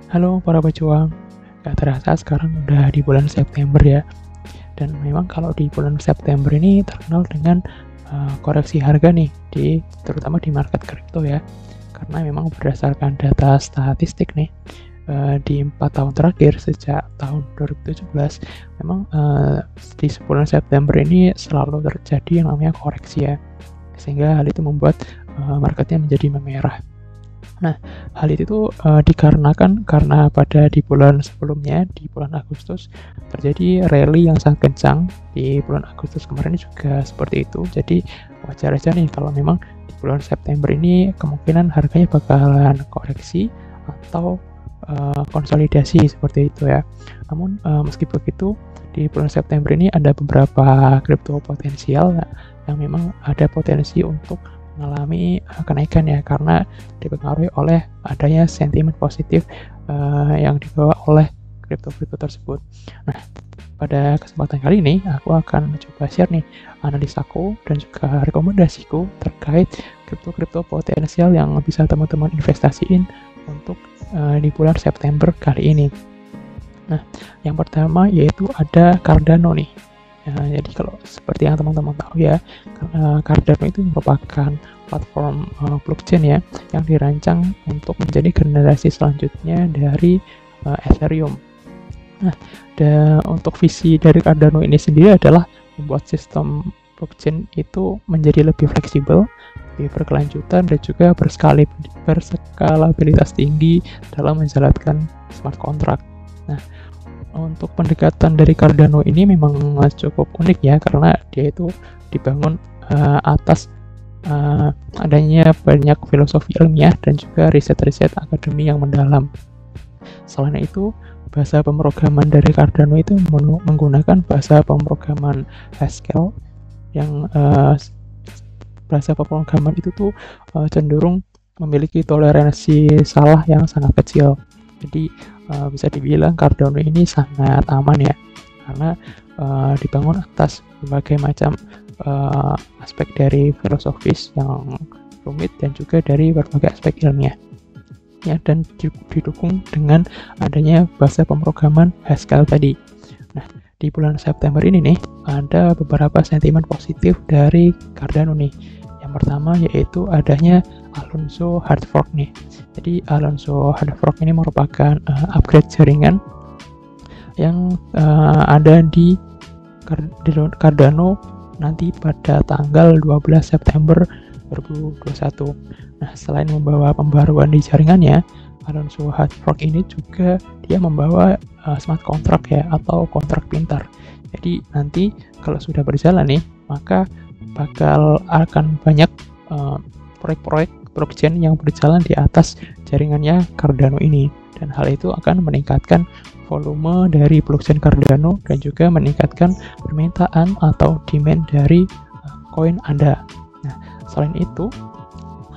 Halo para pejuang, gak terasa sekarang udah di bulan September ya. Dan memang kalau di bulan September ini terkenal dengan koreksi harga nih, terutama di market kripto ya. Karena memang berdasarkan data statistik nih, di 4 tahun terakhir sejak tahun 2017, memang di bulan September ini selalu terjadi yang namanya koreksi ya. Sehingga hal itu membuat marketnya menjadi memerah. Nah, hal itu tuh dikarenakan karena pada di bulan sebelumnya, di bulan Agustus, terjadi rally yang sangat kencang. Di bulan Agustus kemarin juga seperti itu. Jadi wajar aja nih kalau memang di bulan September ini kemungkinan harganya bakalan koreksi atau konsolidasi seperti itu ya. Namun meski begitu, di bulan September ini ada beberapa kripto potensial yang memang ada potensi untuk mengalami kenaikan ya, karena dipengaruhi oleh adanya sentimen positif yang dibawa oleh kripto-kripto tersebut. Nah, pada kesempatan kali ini aku akan mencoba share nih analisaku dan juga rekomendasiku terkait kripto-kripto potensial yang bisa teman-teman investasiin untuk di bulan September kali ini. Nah, yang pertama yaitu ada Cardano nih. Jadi kalau seperti yang teman-teman tahu ya, Cardano itu merupakan platform blockchain ya yang dirancang untuk menjadi generasi selanjutnya dari Ethereum. Nah, untuk visi dari Cardano ini sendiri adalah membuat sistem blockchain itu menjadi lebih fleksibel, lebih berkelanjutan, dan juga berskalabilitas tinggi dalam menjalankan smart contract. Nah, untuk pendekatan dari Cardano ini memang cukup unik ya, karena dia itu dibangun atas adanya banyak filosofi ilmiah dan juga riset-riset akademi yang mendalam. Selain itu, bahasa pemrograman dari Cardano itu menggunakan bahasa pemrograman Haskell yang bahasa pemrograman itu tuh cenderung memiliki toleransi salah yang sangat kecil. Jadi bisa dibilang Cardano ini sangat aman ya, karena dibangun atas berbagai macam aspek dari filosofis yang rumit dan juga dari berbagai aspek ilmiah ya, dan didukung dengan adanya bahasa pemrograman Haskell tadi. Nah, di bulan September ini nih ada beberapa sentimen positif dari Cardano nih. Yang pertama yaitu adanya Alonzo hard fork nih. Jadi Alonzo hard fork ini merupakan upgrade jaringan yang ada di Cardano nanti pada tanggal 12 September 2021. Nah, selain membawa pembaruan di jaringannya, Alonzo hard fork ini juga dia membawa smart contract ya, atau kontrak pintar. Jadi nanti kalau sudah berjalan nih, maka akan banyak proyek-proyek blockchain yang berjalan di atas jaringannya Cardano ini, dan hal itu akan meningkatkan volume dari blockchain Cardano dan juga meningkatkan permintaan atau demand dari koin Anda. Nah, selain itu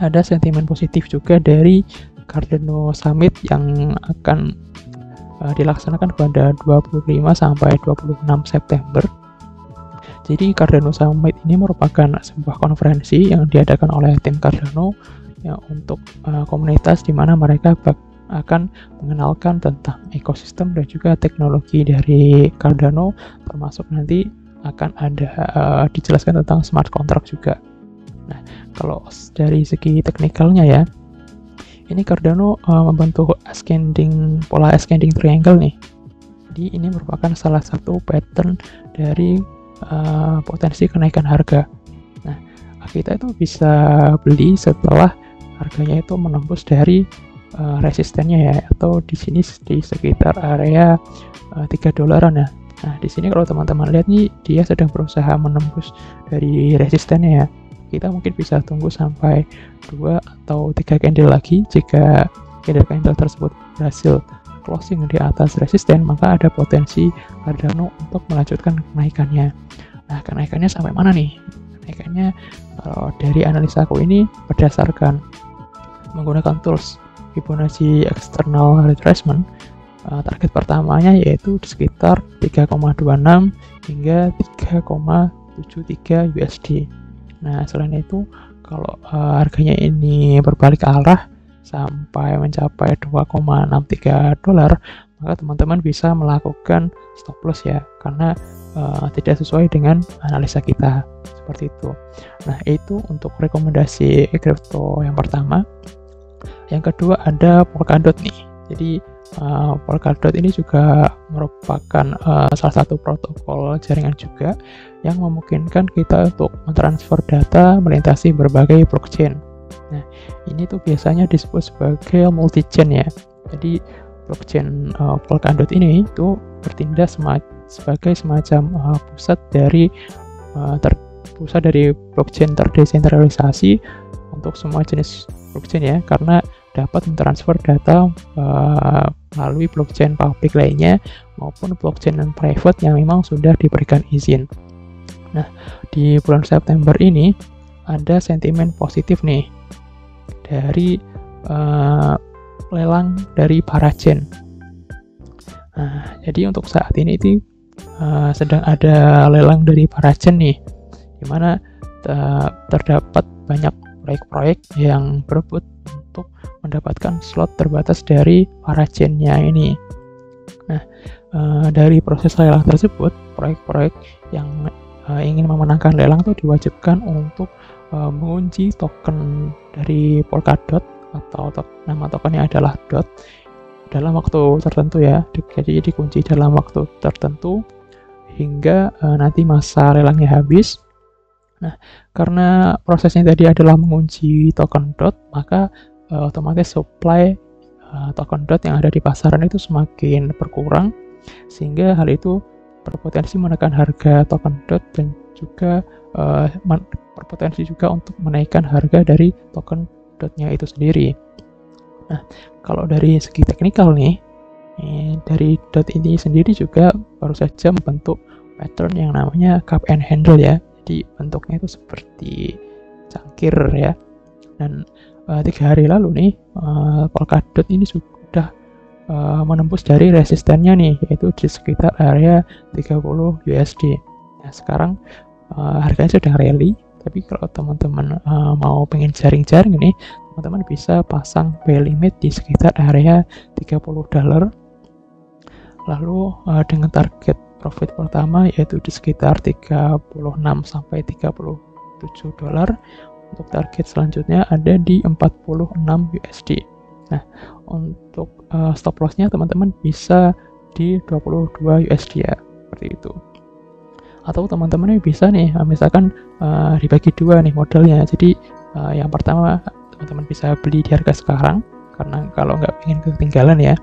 ada sentimen positif juga dari Cardano Summit yang akan dilaksanakan pada 25 sampai 26 September. Jadi Cardano Summit ini merupakan sebuah konferensi yang diadakan oleh tim Cardano ya, untuk komunitas di mana mereka akan mengenalkan tentang ekosistem dan juga teknologi dari Cardano, termasuk nanti akan ada dijelaskan tentang smart contract juga. Nah, kalau dari segi teknikalnya ya, ini Cardano membentuk pola ascending triangle nih. Jadi ini merupakan salah satu pattern dari potensi kenaikan harga. Nah, kita itu bisa beli setelah harganya itu menembus dari resistennya ya, atau di sini di sekitar area $3 ya. Nah, di sini kalau teman-teman lihat nih, dia sedang berusaha menembus dari resistennya ya. Kita mungkin bisa tunggu sampai 2 atau 3 candle lagi. Jika candle tersebut berhasil closing di atas resisten, maka ada potensi Cardano untuk melanjutkan kenaikannya. Nah, kenaikannya sampai mana nih? Kenaikannya dari analisa aku ini berdasarkan menggunakan tools Fibonacci external retracement, target pertamanya yaitu di sekitar 3,26 hingga 3,73 USD. Nah, selain itu kalau harganya ini berbalik arah, sampai mencapai 2,63 dolar, maka teman-teman bisa melakukan stop loss ya, karena tidak sesuai dengan analisa kita, seperti itu. Nah, itu untuk rekomendasi kripto yang pertama. Yang kedua ada Polkadot nih. Jadi Polkadot ini juga merupakan salah satu protokol jaringan juga yang memungkinkan kita untuk mentransfer data melintasi berbagai blockchain. Nah, ini tuh biasanya disebut sebagai multi-chain ya. Jadi blockchain Polkadot ini itu bertindak sebagai semacam pusat dari blockchain terdesentralisasi untuk semua jenis blockchain ya, karena dapat mentransfer data melalui blockchain publik lainnya maupun blockchain non private yang memang sudah diberikan izin. Nah, di bulan September ini ada sentimen positif nih dari lelang dari Parachain. Nah, jadi untuk saat ini itu sedang ada lelang dari Parachain nih, di mana terdapat banyak proyek-proyek yang berebut untuk mendapatkan slot terbatas dari Parachain-nya ini. Nah, dari proses lelang tersebut, proyek-proyek yang ingin memenangkan lelang itu diwajibkan untuk mengunci token dari Polkadot atau nama tokennya adalah DOT dalam waktu tertentu ya. Jadi dikunci dalam waktu tertentu hingga nanti masa lelangnya habis. Nah, karena prosesnya tadi adalah mengunci token DOT, maka otomatis supply token DOT yang ada di pasaran itu semakin berkurang, sehingga hal itu berpotensi menekan harga token DOT dan juga berpotensi juga untuk menaikkan harga dari token DOT-nya itu sendiri. Nah, kalau dari segi teknikal nih, dari DOT ini sendiri juga baru saja membentuk pattern yang namanya cup and handle ya. Jadi bentuknya itu seperti cangkir ya. Dan 3 hari lalu nih Polkadot ini sudah menembus dari resistennya nih, yaitu di sekitar area 30 USD. Nah, sekarang harganya sedang rally, tapi kalau teman-teman mau pengen jaring-jaring nih, teman-teman bisa pasang buy limit di sekitar area 30 dolar. Lalu dengan target profit pertama yaitu di sekitar 36 sampai 37 dolar. Untuk target selanjutnya ada di 46 USD. Nah, untuk stop loss-nya teman-teman bisa di 22 USD ya, seperti itu. Atau teman-teman bisa nih, misalkan dibagi dua nih modelnya. Jadi yang pertama teman-teman bisa beli di harga sekarang, karena kalau nggak ingin ketinggalan ya.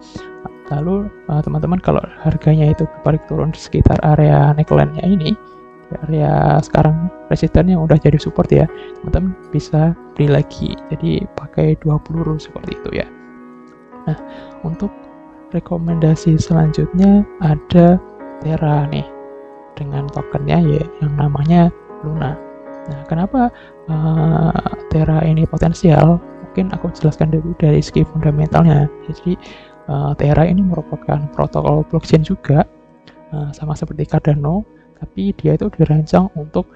Lalu teman-teman kalau harganya itu berbalik turun di sekitar area neckline-nya ini, di area sekarang resisten yang udah jadi support ya, teman-teman bisa beli lagi, jadi pakai 2 peluru seperti itu ya. Nah, untuk rekomendasi selanjutnya ada Terra nih, dengan tokennya ya yang namanya Luna. Nah, kenapa Terra ini potensial? Mungkin aku jelaskan dulu dari segi fundamentalnya. Jadi Terra ini merupakan protokol blockchain juga, sama seperti Cardano, tapi dia itu dirancang untuk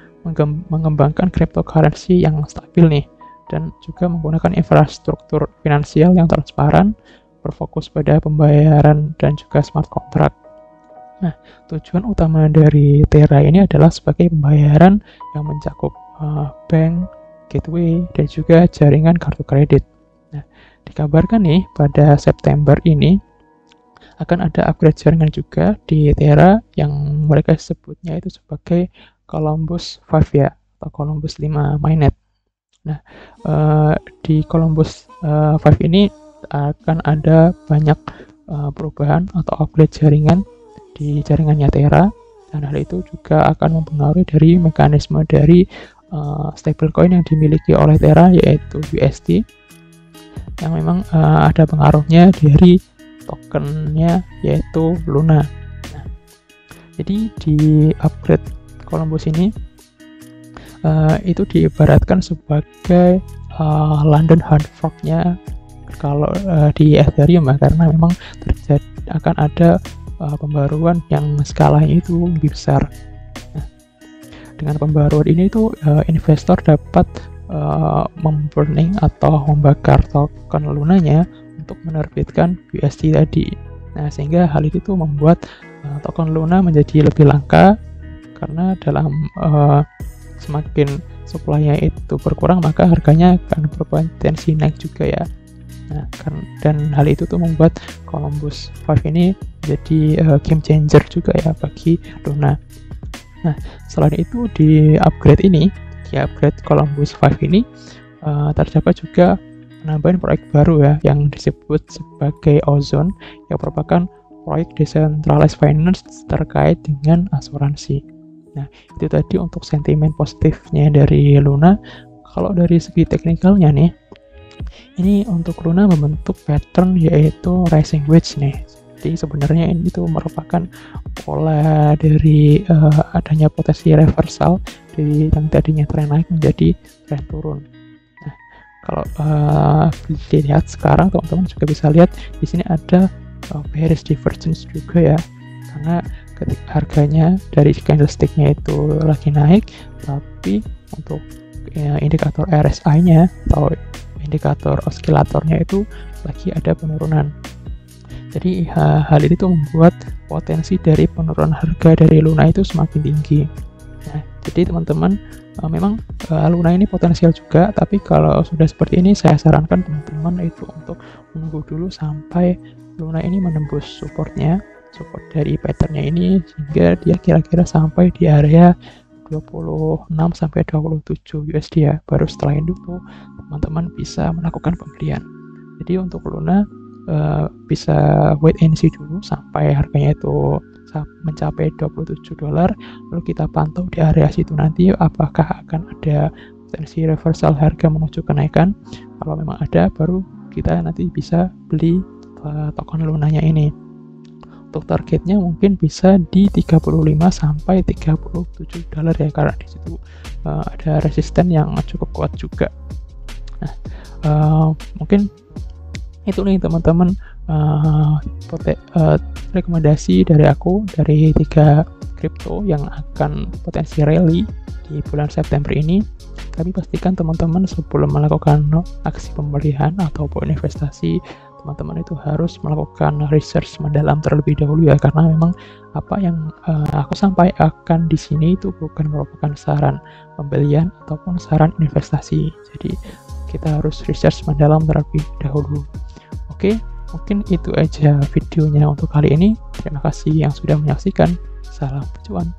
mengembangkan cryptocurrency yang stabil nih, dan juga menggunakan infrastruktur finansial yang transparan, berfokus pada pembayaran dan juga smart contract. Nah, tujuan utama dari Terra ini adalah sebagai pembayaran yang mencakup bank, gateway, dan juga jaringan kartu kredit. Nah, dikabarkan nih pada September ini akan ada upgrade jaringan juga di Terra yang mereka sebutnya itu sebagai Columbus 5 ya, atau Columbus 5 mainnet. Nah, di Columbus 5 ini akan ada banyak perubahan atau upgrade jaringan di jaringannya Terra, dan hal itu juga akan mempengaruhi dari mekanisme dari stablecoin yang dimiliki oleh Terra, yaitu USD, yang memang ada pengaruhnya dari tokennya yaitu Luna. Nah, jadi di upgrade Columbus ini itu diibaratkan sebagai London hard fork-nya kalau di Ethereum ya, karena memang akan ada pembaruan yang skalanya itu lebih besar. Nah, dengan pembaruan ini tuh investor dapat memburning atau membakar token Lunanya untuk menerbitkan USD tadi. Nah, sehingga hal itu tuh membuat token Luna menjadi lebih langka, karena dalam semakin supply-nya itu berkurang, maka harganya akan berpotensi naik juga ya. Nah, dan hal itu tuh membuat Columbus 5 ini jadi game changer juga ya bagi Luna. Nah, selain itu di upgrade Columbus 5 ini terdapat juga penambahan proyek baru ya yang disebut sebagai Ozone, yang merupakan proyek decentralized finance terkait dengan asuransi. Nah, itu tadi untuk sentimen positifnya dari Luna. Kalau dari segi teknikalnya nih, ini untuk Luna membentuk pattern yaitu rising wedge nih. Jadi sebenarnya ini tuh merupakan pola dari adanya potensi reversal dari yang tadinya tren naik menjadi tren turun. Nah, kalau dilihat sekarang, teman-teman juga bisa lihat di sini ada bearish divergence juga ya, karena ketika harganya dari candlestick-nya itu lagi naik, tapi untuk indikator RSI-nya atau indikator osilatornya itu lagi ada penurunan. Jadi hal ini tuh membuat potensi dari penurunan harga dari Luna itu semakin tinggi. Nah, jadi teman-teman, memang Luna ini potensial juga, tapi kalau sudah seperti ini saya sarankan teman-teman itu untuk menunggu dulu sampai Luna ini menembus support dari patternnya ini, sehingga dia kira-kira sampai di area 26 sampai 27 USD ya. Baru setelah itu teman-teman bisa melakukan pembelian. Jadi untuk Luna bisa wait and see dulu sampai harganya itu mencapai $27, lalu kita pantau di area situ nanti apakah akan ada potensi reversal harga menuju kenaikan. Kalau memang ada, baru kita nanti bisa beli token Lunanya ini. Untuk targetnya mungkin bisa di 35 sampai $37 ya, karena di situ ada resisten yang cukup kuat juga. Nah, mungkin itu nih teman-teman rekomendasi dari aku dari 3 kripto yang akan potensi rally di bulan September ini. Tapi pastikan teman-teman sebelum melakukan aksi pembelian ataupun investasi, teman-teman itu harus melakukan research mendalam terlebih dahulu ya, karena memang apa yang aku sampaikan di sini itu bukan merupakan saran pembelian ataupun saran investasi. Jadi kita harus research mendalam terlebih dahulu. Oke, mungkin itu aja videonya untuk kali ini. Terima kasih yang sudah menyaksikan. Salam cuan.